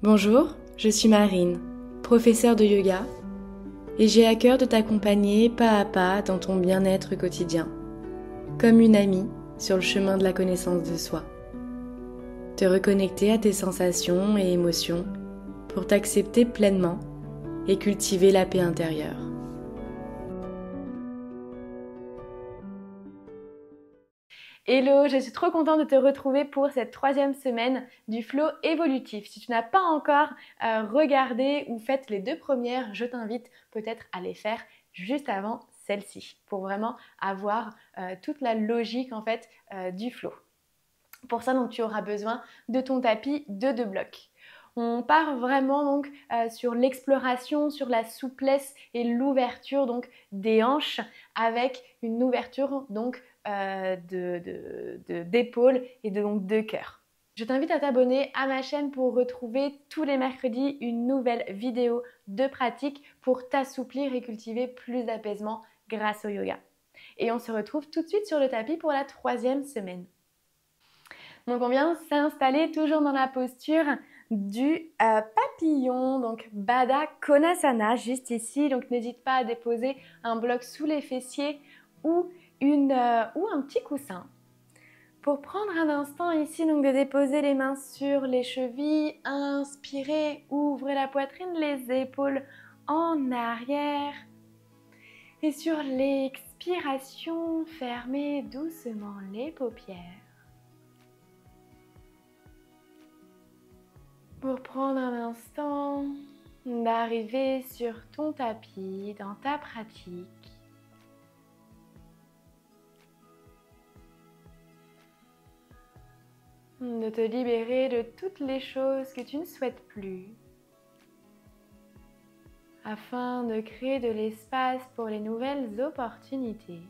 Bonjour, je suis Marine, professeure de yoga, et j'ai à cœur de t'accompagner pas à pas dans ton bien-être quotidien, comme une amie sur le chemin de la connaissance de soi. Te reconnecter à tes sensations et émotions pour t'accepter pleinement et cultiver la paix intérieure. Hello, je suis trop contente de te retrouver pour cette 3e semaine du flow évolutif. Si tu n'as pas encore regardé ou fait les 2 premières, je t'invite peut-être à les faire juste avant celle-ci pour vraiment avoir toute la logique en fait du flow. Pour ça, donc, tu auras besoin de ton tapis de 2 blocs. On part vraiment donc sur l'exploration, sur la souplesse et l'ouverture donc des hanches avec une ouverture donc d'épaules et donc de cœur. Je t'invite à t'abonner à ma chaîne pour retrouver tous les mercredis une nouvelle vidéo de pratique pour t'assouplir et cultiver plus d'apaisement grâce au yoga. Et on se retrouve tout de suite sur le tapis pour la 3e semaine. Donc on vient s'installer toujours dans la posture du papillon, donc Baddha Konasana, juste ici. Donc n'hésite pas à déposer un bloc sous les fessiers ou un petit coussin. Pour prendre un instant ici, donc de déposer les mains sur les chevilles, inspirez, ouvrez la poitrine, les épaules en arrière. Et sur l'expiration, fermez doucement les paupières. Pour prendre un instant d'arriver sur ton tapis, dans ta pratique. De te libérer de toutes les choses que tu ne souhaites plus, afin de créer de l'espace pour les nouvelles opportunités.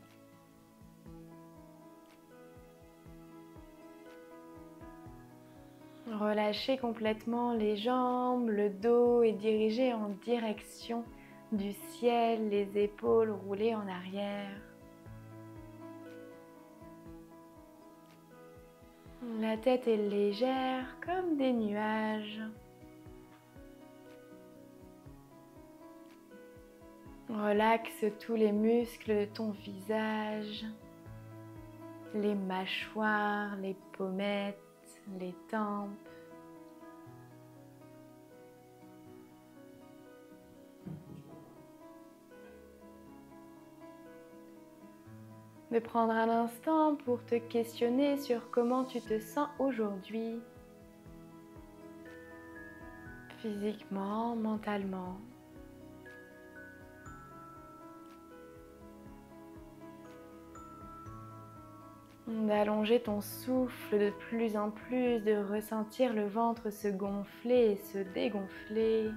Relâchez complètement les jambes, le dos et dirigez en direction du ciel, les épaules roulées en arrière. La tête est légère comme des nuages. Relaxe tous les muscles de ton visage, les mâchoires, les pommettes, les tempes. De prendre un instant pour te questionner sur comment tu te sens aujourd'hui, physiquement, mentalement. D'allonger ton souffle de plus en plus, de ressentir le ventre se gonfler et se dégonfler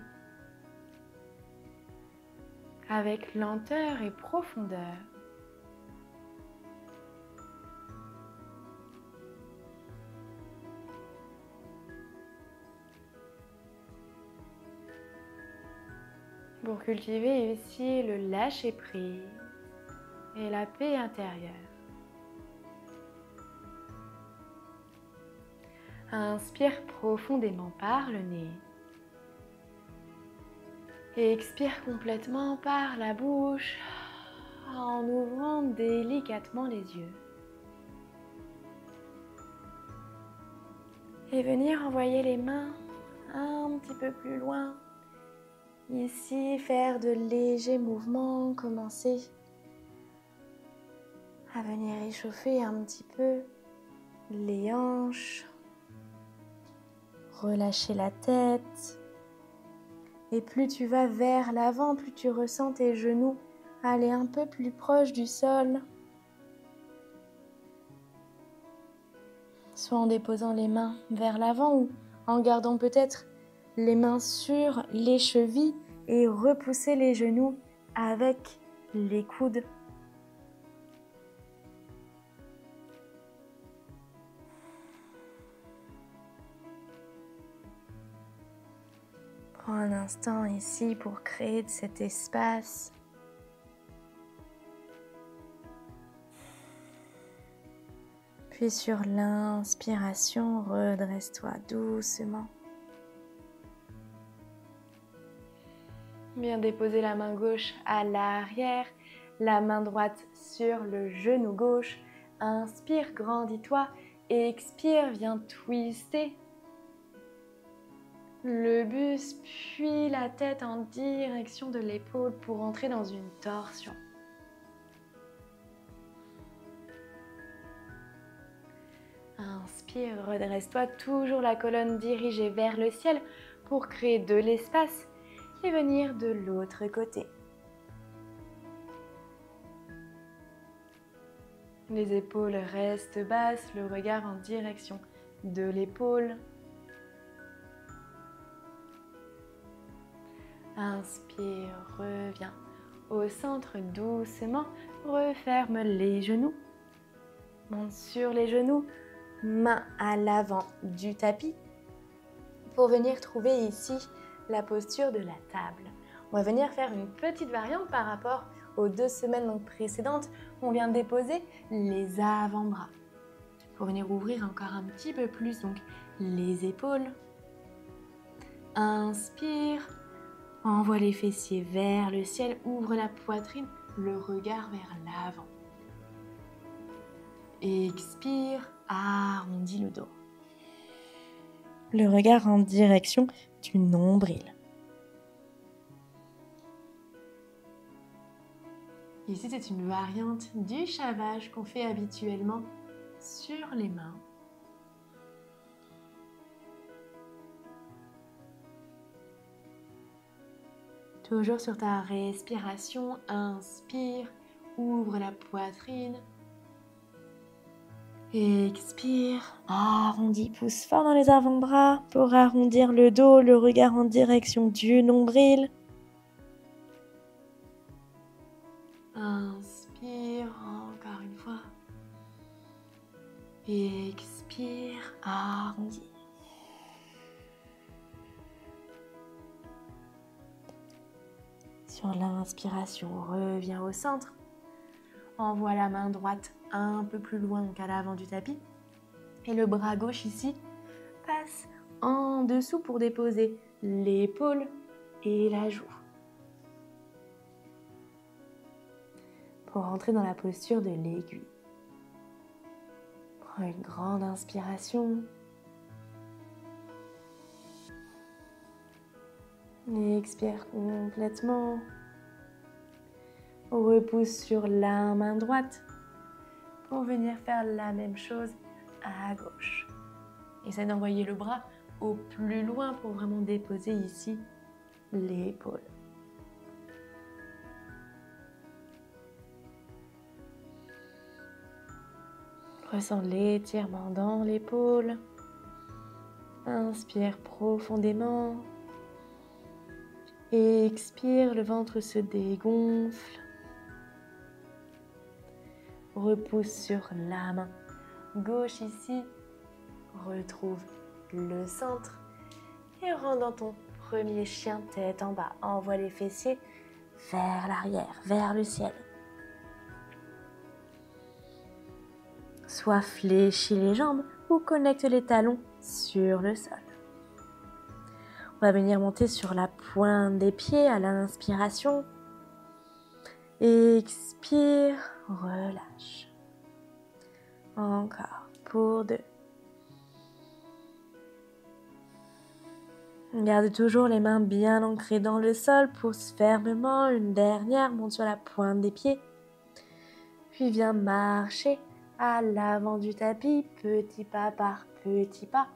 avec lenteur et profondeur. Pour cultiver ici le lâcher-prise et la paix intérieure. Inspire profondément par le nez et expire complètement par la bouche en ouvrant délicatement les yeux. Et venir envoyer les mains un petit peu plus loin. Ici, faire de légers mouvements, commencer à venir échauffer un petit peu les hanches, relâcher la tête. Et plus tu vas vers l'avant, plus tu ressens tes genoux aller un peu plus proche du sol. Soit en déposant les mains vers l'avant ou en gardant peut-être les mains sur les chevilles et repousser les genoux avec les coudes. Prends un instant ici pour créer de cet espace. Puis sur l'inspiration, redresse-toi doucement. Bien déposer la main gauche à l'arrière, la main droite sur le genou gauche. Inspire, grandis-toi. Expire, viens twister le buste, puis la tête en direction de l'épaule pour entrer dans une torsion. Inspire, redresse-toi, toujours la colonne dirigée vers le ciel pour créer de l'espace et venir de l'autre côté. Les épaules restent basses, le regard en direction de l'épaule. Inspire, reviens au centre doucement, referme les genoux. Monte sur les genoux, main à l'avant du tapis pour venir trouver ici la posture de la table. On va venir faire une petite variante par rapport aux 2 semaines précédentes. On vient déposer les avant-bras pour venir ouvrir encore un petit peu plus donc les épaules. Inspire, envoie les fessiers vers le ciel, ouvre la poitrine, le regard vers l'avant. Expire, arrondis le dos. Le regard en direction du nombril. Ici, c'est une variante du chavage qu'on fait habituellement sur les mains. Toujours sur ta respiration, inspire, ouvre la poitrine. Expire, arrondis, pousse fort dans les avant-bras pour arrondir le dos, le regard en direction du nombril. Inspire, encore une fois. Expire, arrondis. Sur l'inspiration, reviens au centre. Envoie la main droite un peu plus loin qu'à l'avant du tapis. Et le bras gauche ici passe en dessous pour déposer l'épaule et la joue. Pour rentrer dans la posture de l'aiguille. Prends une grande inspiration. Et expire complètement. Repousse sur la main droite pour venir faire la même chose à gauche. Essaie d'envoyer le bras au plus loin pour vraiment déposer ici l'épaule. Ressens l'étirement dans l'épaule. Inspire profondément. Et expire, le ventre se dégonfle. Repousse sur la main gauche ici. Retrouve le centre. Et rentre dans ton premier chien tête en bas. Envoie les fessiers vers l'arrière, vers le ciel. Soit fléchis les jambes ou connecte les talons sur le sol. On va venir monter sur la pointe des pieds à l'inspiration. Expire, relâche. Encore, pour 2. Garde toujours les mains bien ancrées dans le sol, pousse fermement. Une dernière, monte sur la pointe des pieds. Puis viens marcher à l'avant du tapis, petit pas par petit pas,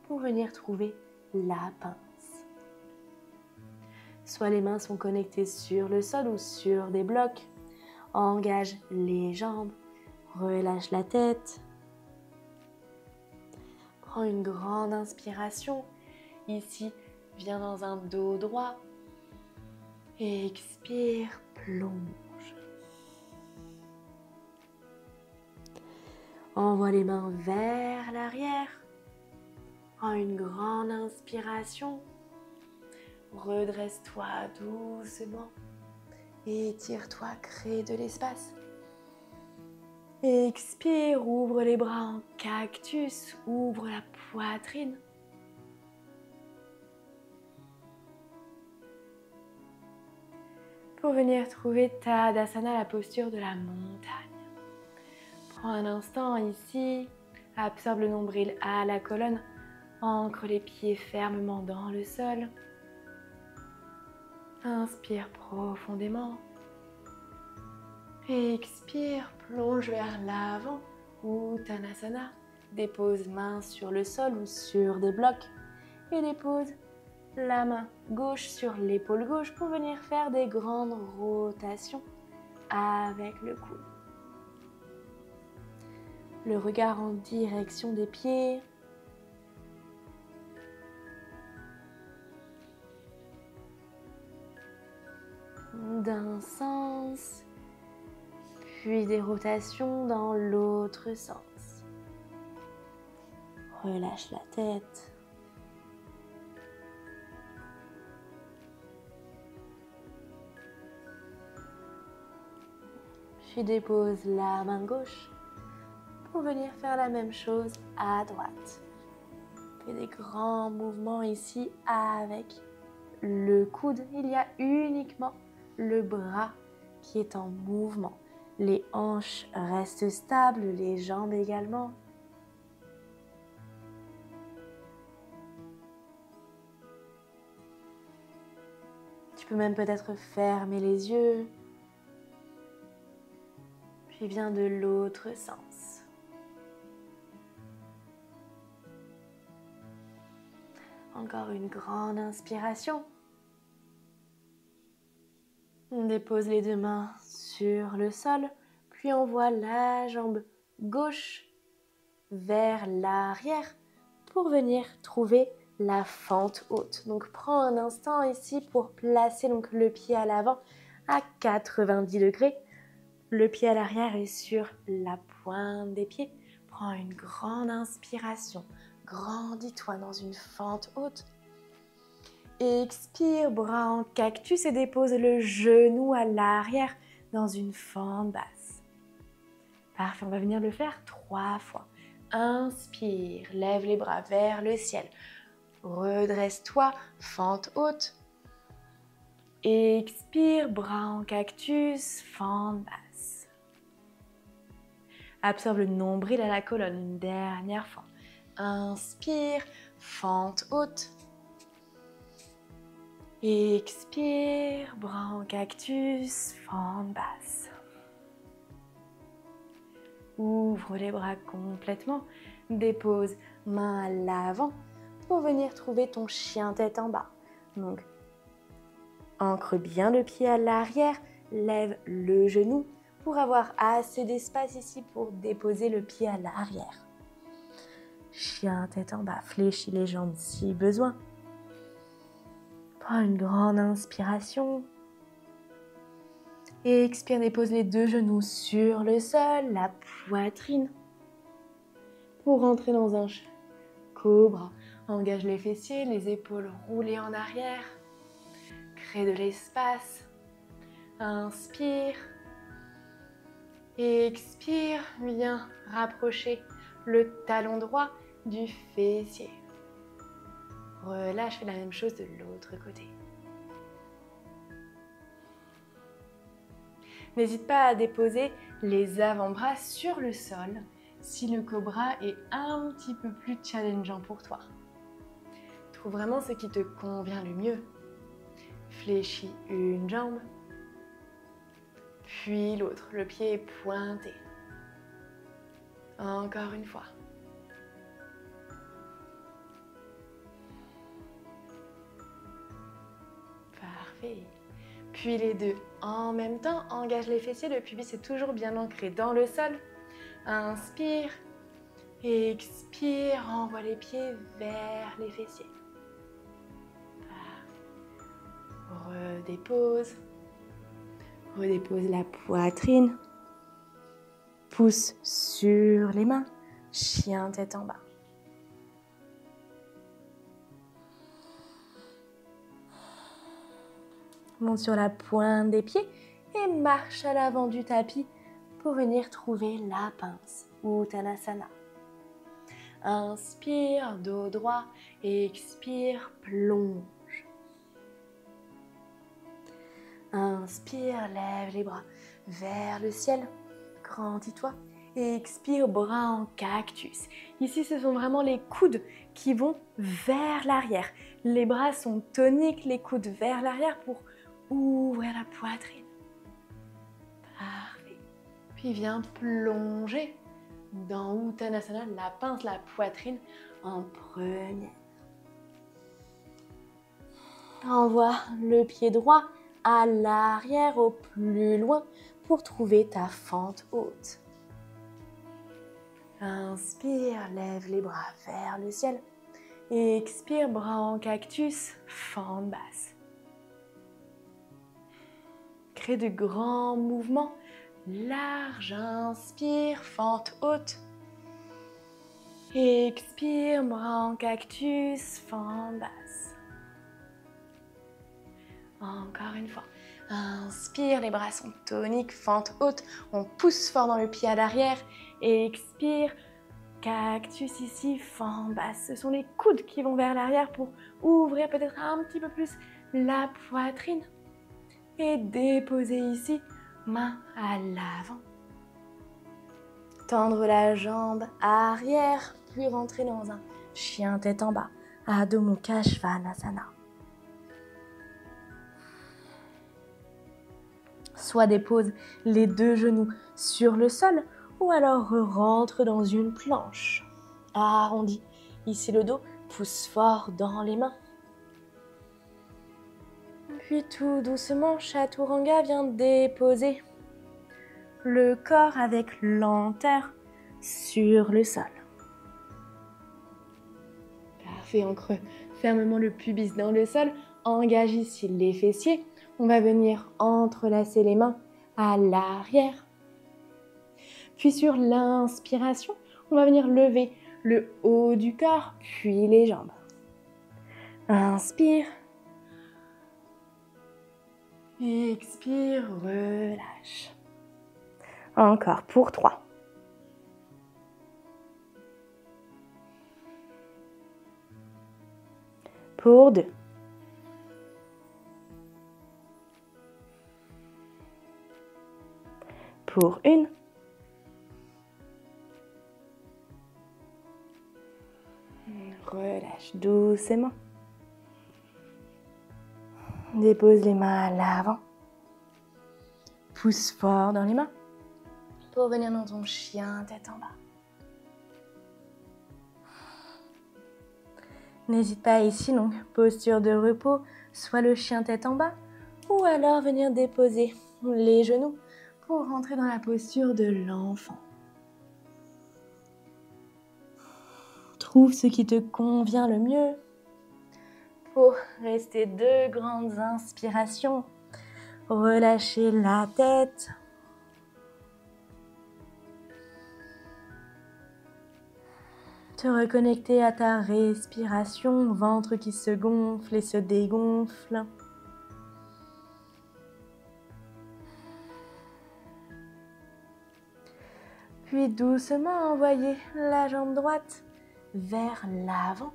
pour venir trouver la pince. Soit les mains sont connectées sur le sol ou sur des blocs. Engage les jambes, relâche la tête. Prends une grande inspiration. Ici, viens dans un dos droit. Expire, plonge. Envoie les mains vers l'arrière. Prends une grande inspiration. Redresse-toi doucement. Étire-toi, crée de l'espace. Expire, ouvre les bras en cactus, ouvre la poitrine. pour venir trouver Tadasana, la posture de la montagne. Prends un instant ici, absorbe le nombril à la colonne, ancre les pieds fermement dans le sol. Inspire profondément. Expire, plonge vers l'avant, Uttanasana. Dépose main sur le sol ou sur des blocs et dépose la main gauche sur l'épaule gauche pour venir faire des grandes rotations avec le coude. Le regard en direction des pieds. D'un sens, puis des rotations dans l'autre sens. Relâche la tête. Puis dépose la main gauche pour venir faire la même chose à droite. Fais des grands mouvements ici avec le coude. Il y a uniquement le bras qui est en mouvement. Les hanches restent stables, les jambes également. Tu peux même peut-être fermer les yeux. Puis viens de l'autre sens. Encore une grande inspiration. On dépose les deux mains sur le sol, puis envoie la jambe gauche vers l'arrière pour venir trouver la fente haute. Donc prends un instant ici pour placer donc le pied à l'avant à 90 degrés. Le pied à l'arrière est sur la pointe des pieds. Prends une grande inspiration. Grandis-toi dans une fente haute. Expire, bras en cactus et dépose le genou à l'arrière dans une fente basse. Parfait, on va venir le faire 3 fois. Inspire, lève les bras vers le ciel. Redresse-toi, fente haute. Expire, bras en cactus, fente basse. Absorbe le nombril à la colonne une dernière fois. Inspire, fente haute. Expire, bras en cactus, fente basse. Ouvre les bras complètement. Dépose main à l'avant pour venir trouver ton chien tête en bas. Donc, ancre bien le pied à l'arrière, lève le genou pour avoir assez d'espace ici pour déposer le pied à l'arrière. Chien tête en bas, fléchis les jambes si besoin. Prends une grande inspiration. Et expire, dépose les deux genoux sur le sol, la poitrine. Pour rentrer dans un cobra, engage les fessiers, les épaules roulées en arrière. Crée de l'espace. Inspire. Expire, viens rapprocher le talon droit du fessier. Relâche, fais la même chose de l'autre côté. N'hésite pas à déposer les avant-bras sur le sol si le cobra est un petit peu plus challengeant pour toi. Trouve vraiment ce qui te convient le mieux. Fléchis une jambe, puis l'autre. Le pied est pointé. Encore une fois. Parfait. Puis les deux en même temps, engage les fessiers, le pubis est toujours bien ancré dans le sol. Inspire, expire, envoie les pieds vers les fessiers. Redépose, redépose la poitrine, pouce sur les mains, chien tête en bas. Monte sur la pointe des pieds et marche à l'avant du tapis pour venir trouver la pince, Uttanasana. Inspire, dos droit, expire, plonge. Inspire, lève les bras vers le ciel. Grandis-toi. Et expire, bras en cactus. Ici, ce sont vraiment les coudes qui vont vers l'arrière. Les bras sont toniques, les coudes vers l'arrière pour ouvrir la poitrine. Parfait. Puis viens plonger dans Uttanasana, la pince, la poitrine en première. Envoie le pied droit à l'arrière au plus loin pour trouver ta fente haute. Inspire, lève les bras vers le ciel. Expire, bras en cactus, fente basse. Crée de grands mouvements larges. Inspire, fente haute. Expire, bras en cactus, fente basse. Encore une fois. Inspire, les bras sont toniques, fente haute. On pousse fort dans le pied à l'arrière. Expire, cactus ici, fente basse. Ce sont les coudes qui vont vers l'arrière pour ouvrir peut-être un petit peu plus la poitrine. Et déposer ici, main à l'avant. Tendre la jambe arrière, puis rentrer dans un chien tête en bas, Adho Mukha Svanasana. Soit dépose les deux genoux sur le sol, ou alors rentre dans une planche. Arrondis ici le dos, pousse fort dans les mains. Puis tout doucement, Chaturanga vient déposer le corps avec lenteur sur le sol. Parfait, ancre fermement le pubis dans le sol. Engage ici les fessiers. On va venir entrelacer les mains à l'arrière. Puis sur l'inspiration, on va venir lever le haut du corps, puis les jambes. Inspire. Expire, relâche. Encore pour 3. Pour 2. Pour 1. Relâche doucement. Dépose les mains à l'avant. Pousse fort dans les mains pour venir dans ton chien tête en bas. N'hésite pas ici, donc, posture de repos, soit le chien tête en bas, ou alors venir déposer les genoux pour rentrer dans la posture de l'enfant. Trouve ce qui te convient le mieux. Pour rester 2 grandes inspirations, relâchez la tête. Te reconnecter à ta respiration, ventre qui se gonfle et se dégonfle. Puis doucement envoyer la jambe droite vers l'avant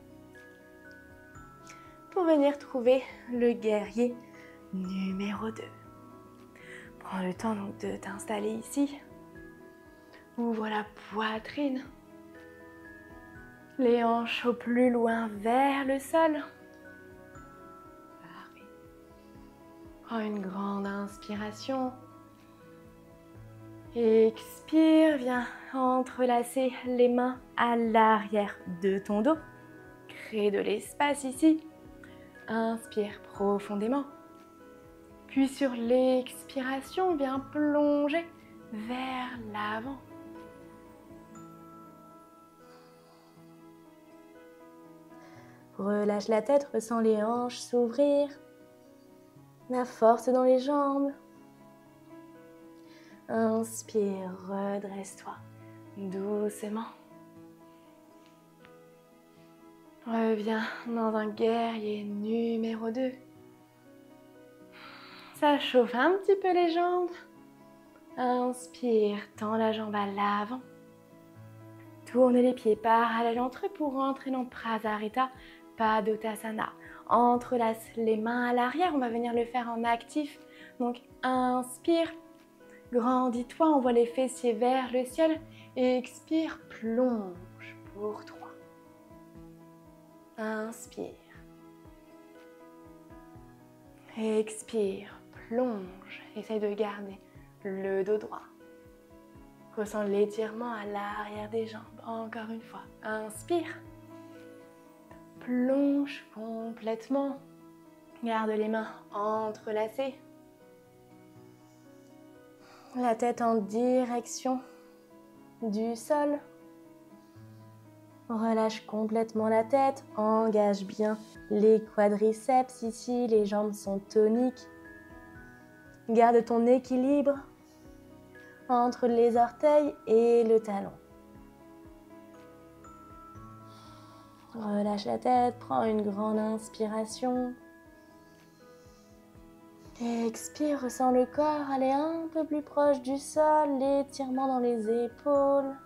pour venir trouver le guerrier numéro 2. Prends le temps donc de t'installer ici. Ouvre la poitrine. Les hanches au plus loin vers le sol. Parfait. Prends une grande inspiration. Expire, viens entrelacer les mains à l'arrière de ton dos. Crée de l'espace ici. Inspire profondément. Puis sur l'expiration, viens plonger vers l'avant. Relâche la tête, ressens les hanches s'ouvrir. La force dans les jambes. Inspire, redresse-toi doucement. Reviens dans un guerrier numéro 2. Ça chauffe un petit peu les jambes. Inspire, tends la jambe à l'avant. Tourne les pieds parallèles entre eux pour rentrer dans Prasarita Padottanasana. Entrelace les mains à l'arrière. On va venir le faire en actif Donc inspire, grandis-toi, envoie les fessiers vers le ciel. Et expire, plonge pour 3. Inspire. Expire, plonge. Essaye de garder le dos droit. Ressens l'étirement à l'arrière des jambes. Encore une fois. Inspire. Plonge complètement. Garde les mains entrelacées. La tête en direction du sol. Relâche complètement la tête. Engage bien les quadriceps ici. Les jambes sont toniques. Garde ton équilibre entre les orteils et le talon. Relâche la tête, prends une grande inspiration. Expire, ressens le corps aller un peu plus proche du sol, l'étirement dans les épaules.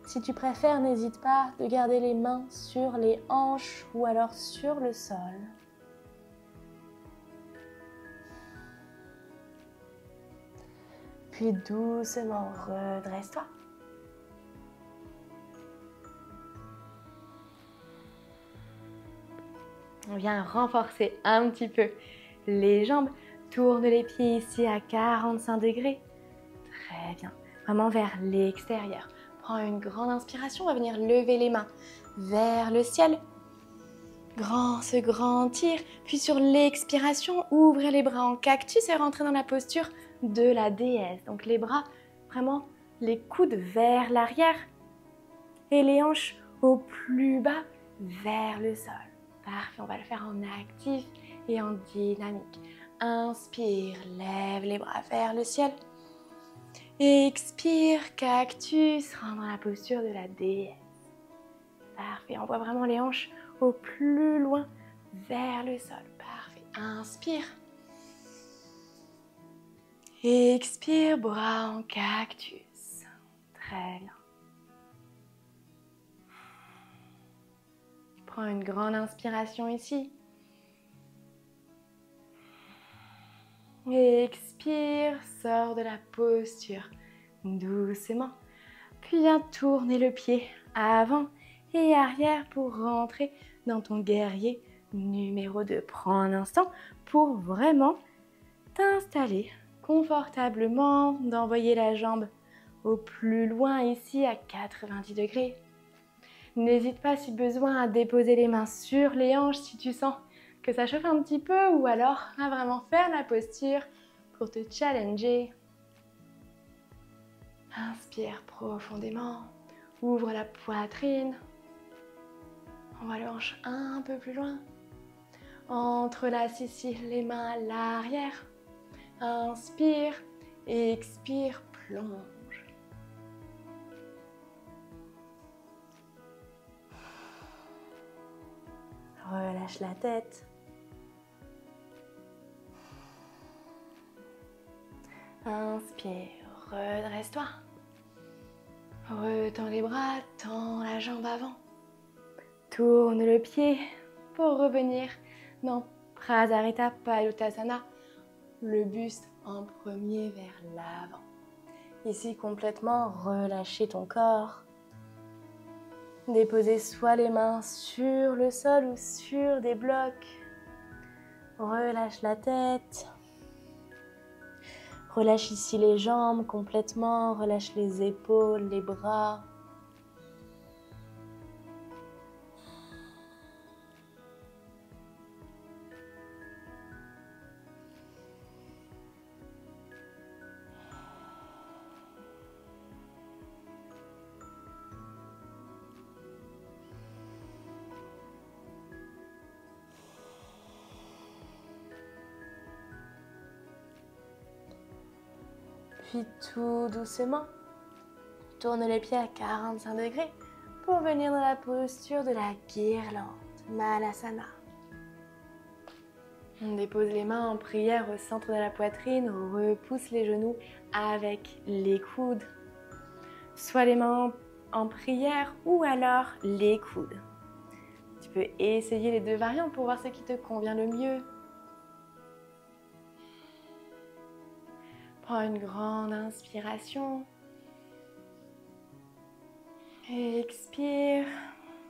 Si tu préfères, n'hésite pas de garder les mains sur les hanches ou alors sur le sol. Puis doucement, redresse-toi. On vient renforcer un petit peu les jambes. Tourne les pieds ici à 45 degrés. Très bien. Vraiment vers l'extérieur. Prends une grande inspiration. On va venir lever les mains vers le ciel. Se grandir. Puis sur l'expiration, ouvrir les bras en cactus et rentrer dans la posture de la déesse. Donc les bras, vraiment les coudes vers l'arrière. Et les hanches au plus bas vers le sol. Parfait, on va le faire en actif et en dynamique. Inspire, lève les bras vers le ciel. Expire, cactus, rentre dans la posture de la déesse. Parfait, on voit vraiment les hanches au plus loin vers le sol. Parfait, inspire. Expire, bras en cactus. Très bien. Prends une grande inspiration ici. Expire, sors de la posture doucement. Puis viens tourner le pied avant et arrière pour rentrer dans ton guerrier numéro 2. Prends un instant pour vraiment t'installer confortablement, d'envoyer la jambe au plus loin ici à 90 degrés. N'hésite pas si besoin à déposer les mains sur les hanches si tu sens que ça chauffe un petit peu ou alors à vraiment faire la posture pour te challenger. Inspire profondément, ouvre la poitrine, envoie le hanche un peu plus loin. Entrelace ici les mains à l'arrière. Inspire, expire, plonge. Relâche la tête. Inspire, redresse-toi. Retends les bras, tends la jambe avant. Tourne le pied pour revenir dans Prasarita Padottanasana, le buste en premier vers l'avant. Ici, complètement relâcher ton corps. Déposer soit les mains sur le sol ou sur des blocs. Relâche la tête. Relâche ici les jambes complètement. Relâche les épaules, les bras. Puis tout doucement, tourne les pieds à 45 degrés pour venir dans la posture de la guirlande, Malasana. On dépose les mains en prière au centre de la poitrine, on repousse les genoux avec les coudes. Soit les mains en prière ou alors les coudes. Tu peux essayer les deux variantes pour voir ce qui te convient le mieux. Prends une grande inspiration. Expire.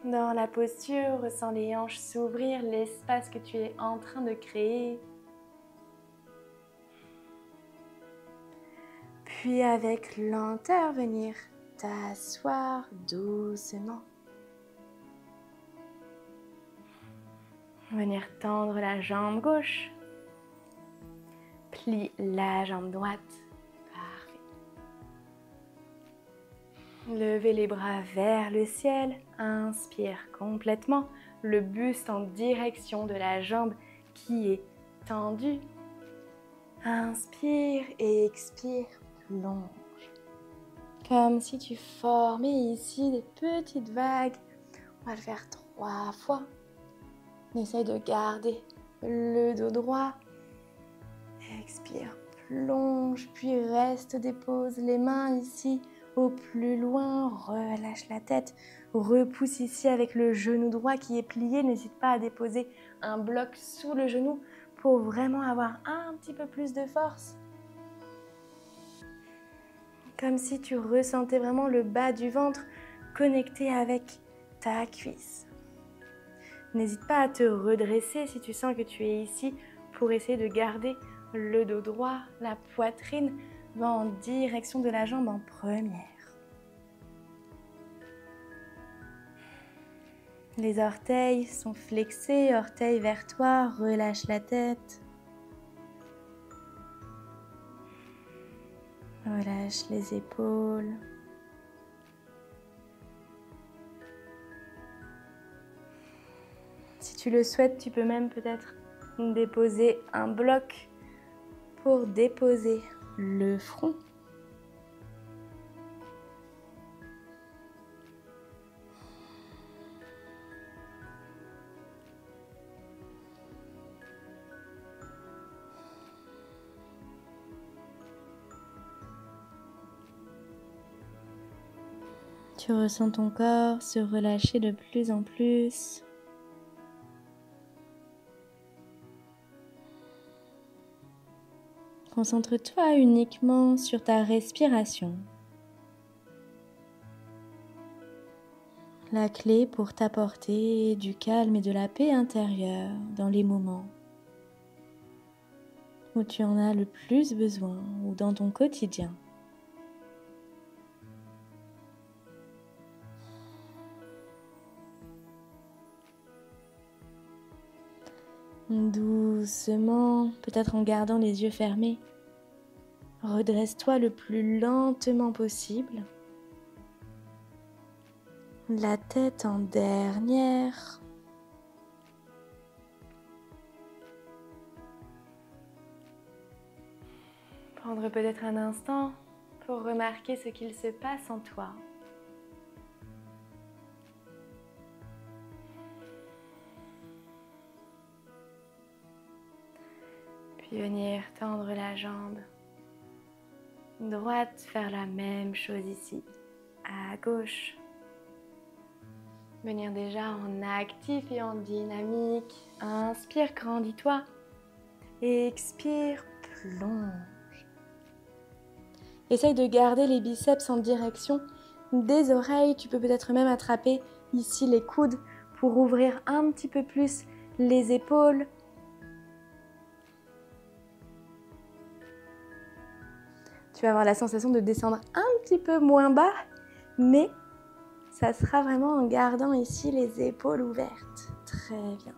Dans la posture, ressens les hanches s'ouvrir, l'espace que tu es en train de créer. Puis avec lenteur, venir t'asseoir doucement. Venir tendre la jambe gauche. Plie la jambe droite. Parfait. Levez les bras vers le ciel. Inspire complètement. Le buste en direction de la jambe qui est tendue. Inspire et expire. Plonge. Comme si tu formais ici des petites vagues. On va le faire 3 fois. Essaye de garder le dos droit. Expire, plonge, puis reste, dépose les mains ici au plus loin. Relâche la tête. Repousse ici avec le genou droit qui est plié. N'hésite pas à déposer un bloc sous le genou pour vraiment avoir un petit peu plus de force. Comme si tu ressentais vraiment le bas du ventre connecté avec ta cuisse. N'hésite pas à te redresser si tu sens que tu es ici pour essayer de garder le dos droit. La poitrine va en direction de la jambe en première. Les orteils sont flexés, orteils vers toi, relâche la tête. Relâche les épaules. Si tu le souhaites, tu peux même peut-être déposer un bloc pour déposer le front. Tu ressens ton corps se relâcher de plus en plus. Concentre-toi uniquement sur ta respiration. La clé pour t'apporter du calme et de la paix intérieure dans les moments où tu en as le plus besoin ou dans ton quotidien. Doucement, peut-être en gardant les yeux fermés, redresse-toi le plus lentement possible. La tête en dernière. Prendre peut-être un instant pour remarquer ce qu'il se passe en toi. Puis venir tendre la jambe droite, faire la même chose ici, à gauche. Venir déjà en actif et en dynamique. Inspire, grandis-toi. Expire, plonge. Essaye de garder les biceps en direction des oreilles. Tu peux peut-être même attraper ici les coudes pour ouvrir un petit peu plus les épaules. Tu vas avoir la sensation de descendre un petit peu moins bas, mais ça sera vraiment en gardant ici les épaules ouvertes. Très bien.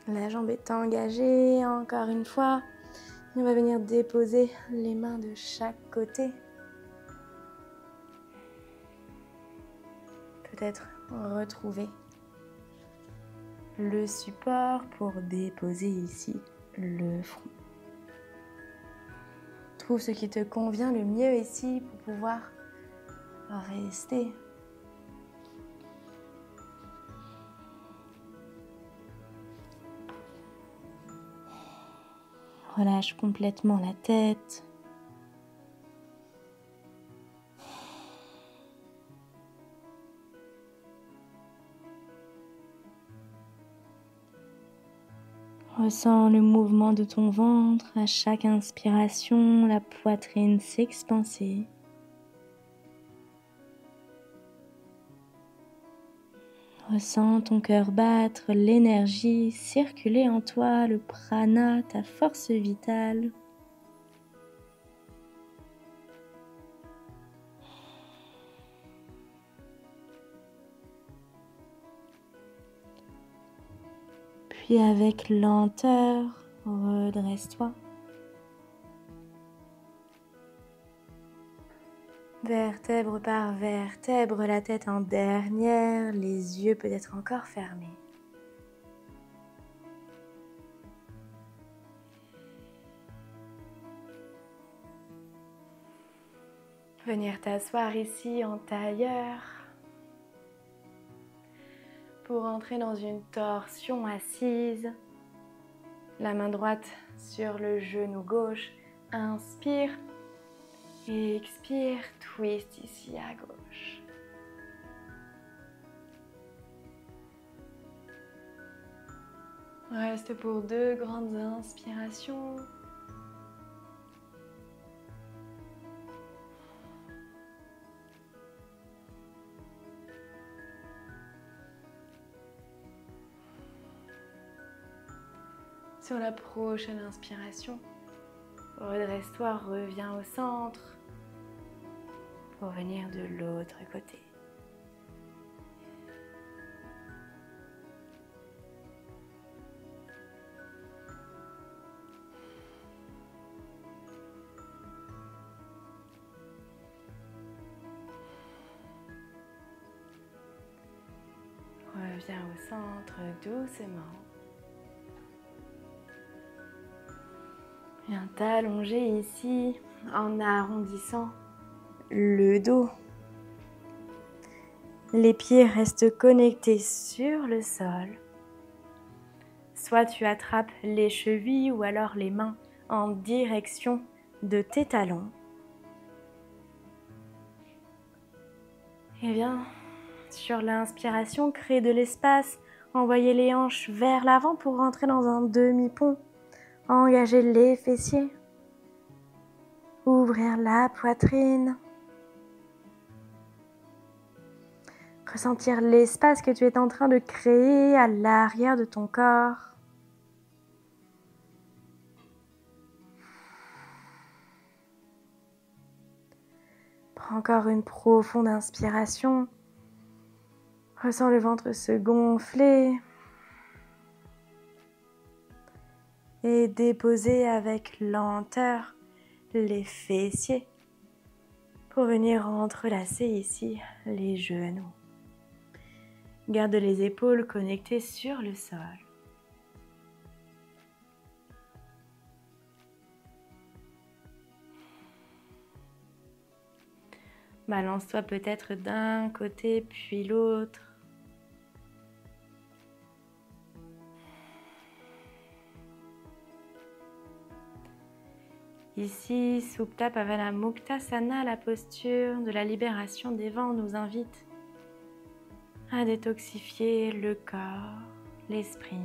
La jambe est engagée, encore une fois. On va venir déposer les mains de chaque côté. Peut-être retrouver le support pour déposer ici le front. Trouve ce qui te convient le mieux ici pour pouvoir rester. Relâche complètement la tête. Ressens le mouvement de ton ventre à chaque inspiration, la poitrine s'expanser. Ressens ton cœur battre, l'énergie circuler en toi, le prana, ta force vitale. Puis avec lenteur, redresse-toi. Vertèbre par vertèbre, la tête en dernière, les yeux peut-être encore fermés. Venir t'asseoir ici en tailleur pour entrer dans une torsion assise. La main droite sur le genou gauche. Inspire. Expire. Twist ici à gauche. Reste pour 2 grandes inspirations. Sur la prochaine inspiration, redresse-toi, reviens au centre pour venir de l'autre côté. Reviens au centre doucement. Viens t'allonger ici en arrondissant le dos. Les pieds restent connectés sur le sol. Soit tu attrapes les chevilles ou alors les mains en direction de tes talons. Et bien, sur l'inspiration, crée de l'espace, envoyez les hanches vers l'avant pour rentrer dans un demi-pont. Engagez les fessiers. Ouvrir la poitrine. Ressentir l'espace que tu es en train de créer à l'arrière de ton corps. Prends encore une profonde inspiration. Ressens le ventre se gonfler. Et déposer avec lenteur les fessiers pour venir entrelacer ici les genoux. Garde les épaules connectées sur le sol. Balance-toi peut-être d'un côté puis l'autre. Ici, Supta Pavana Muktasana, la posture de la libération des vents, nous invite à détoxifier le corps, l'esprit,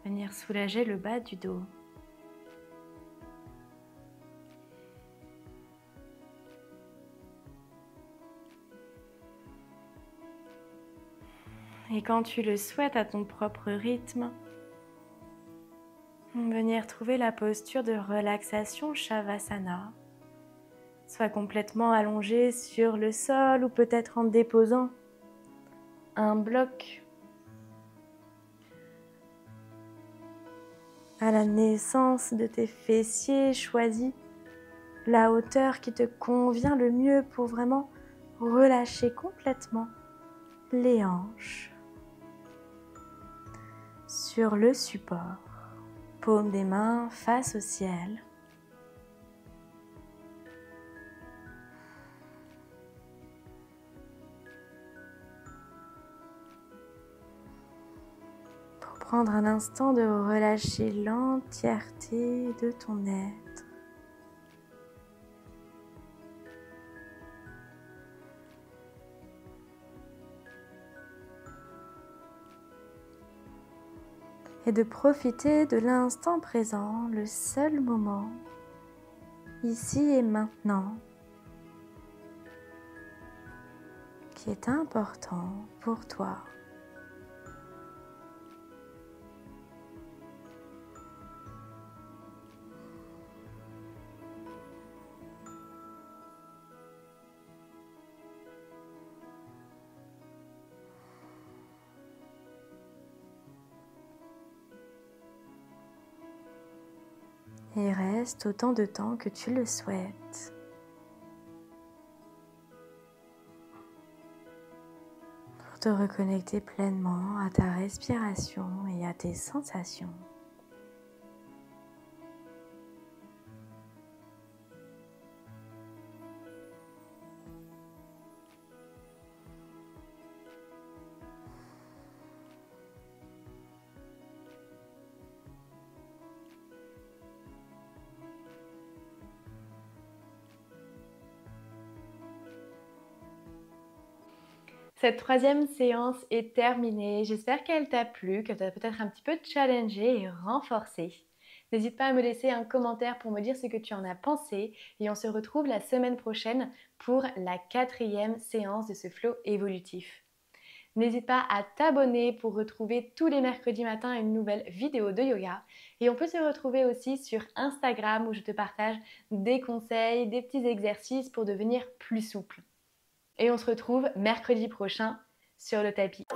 venir soulager le bas du dos. Et quand tu le souhaites à ton propre rythme, venir trouver la posture de relaxation Shavasana. Soit complètement allongé sur le sol ou peut-être en déposant un bloc à la naissance de tes fessiers. Choisis la hauteur qui te convient le mieux pour vraiment relâcher complètement les hanches sur le support. Paume des mains face au ciel. Pour prendre un instant de relâcher l'entièreté de ton être. et de profiter de l'instant présent, le seul moment, ici et maintenant, qui est important pour toi. Et reste autant de temps que tu le souhaites. Pour te reconnecter pleinement à ta respiration et à tes sensations. Cette troisième séance est terminée. J'espère qu'elle t'a plu, qu'elle t'a peut-être un petit peu challengé et renforcé. N'hésite pas à me laisser un commentaire pour me dire ce que tu en as pensé et on se retrouve la semaine prochaine pour la 4e séance de ce flow évolutif. N'hésite pas à t'abonner pour retrouver tous les mercredis matins une nouvelle vidéo de yoga. Et on peut se retrouver aussi sur Instagram où je te partage des conseils, des petits exercices pour devenir plus souple. Et on se retrouve mercredi prochain sur le tapis.